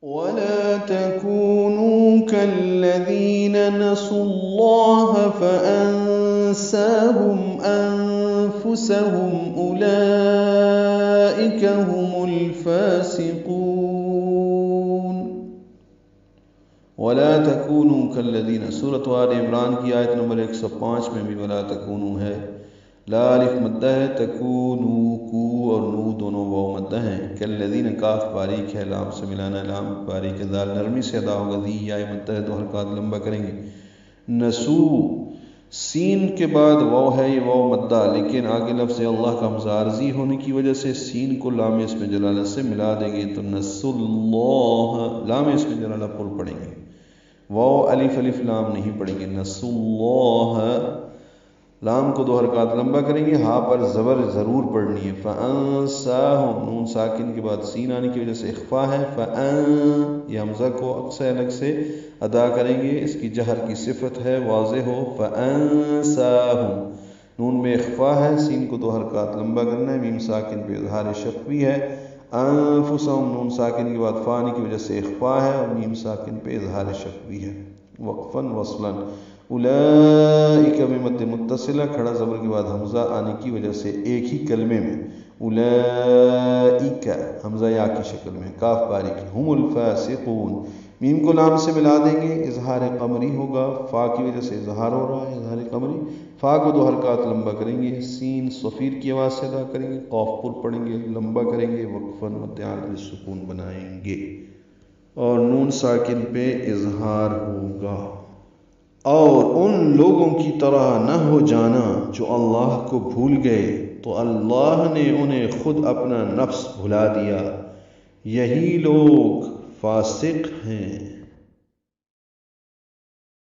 ولا تكونوا كالذين نسوا الله فأنساهم أنفسهم أولئك هم الفاسقون ولا تكونوا كالذين سورۃ آل عمران کی آیت نمبر 105 میں بھی ولا تکونوا ہے، لا الف مدہ ہے، تکونو کو اور نو دونوں واو مدہ ہیں، کالذین کاف باریک ہے، لام سے ملانا، لام باریک ہے، دال نرمی سے ادا ہوگا، دی یا مدہ ہے، دو حرکات لمبا کریں گے، نسو سین کے بعد واو ہے، یہ واو مدہ، لیکن آگے لفظ اللہ کا حمزہ عارضی ہونے کی وجہ سے سین کو لام اسم جلالہ سے ملا دیں گے، تو نسو اللہ، لام اسم جلالہ پر پڑھیں گے، واو الف الف لام نہیں پڑھیں گے، نسو اللہ، لام کو دو حرکات لمبا کریں گے، ہاں پر زبر ضرور پڑھنی ہے، فَأَنسَاهُمْ نون ساکن کے بعد سین آنے کی وجہ سے اخفا ہے، یہ حمزہ کو اکثر الگ سے ادا کریں گے، اس کی جہر کی صفت ہے، واضح ہو، فَأَنسَاهُمْ نون میں اخفا ہے، سین کو دو حرکات لمبا کرنا ہے، میم ساکن پہ اظہار شفوی ہے، انفسہم نون ساکن کے بعد فا آنے کی وجہ سے اخفا ہے اور میم ساکن پہ اظہار شفوی ہے، وقفاً وصلاً، اولئک میں مد متصلہ، کھڑا زبر کے بعد حمزہ آنے کی وجہ سے ایک ہی کلمے میں اولئک حمزہ یا کی شکل میں، کاف باریک، ہم الفاسقون، میم کو لام سے ملا دیں گے، اظہار قمری ہوگا، فا کی وجہ سے اظہار ہو رہا ہے، اظہار قمری، فا کو دو حرکات لمبا کریں گے، سین صفیر کی آواز سے ادا کریں گے، قاف پر پڑھیں گے، لمبا کریں گے، وقفاً متعارف سکون بنائیں گے اور نون ساکن پہ اظہار ہوگا، اور ان لوگوں کی طرح نہ ہو جانا جو اللہ کو بھول گئے تو اللہ نے انہیں خود اپنا نفس بھلا دیا، یہی لوگ فاسق ہیں۔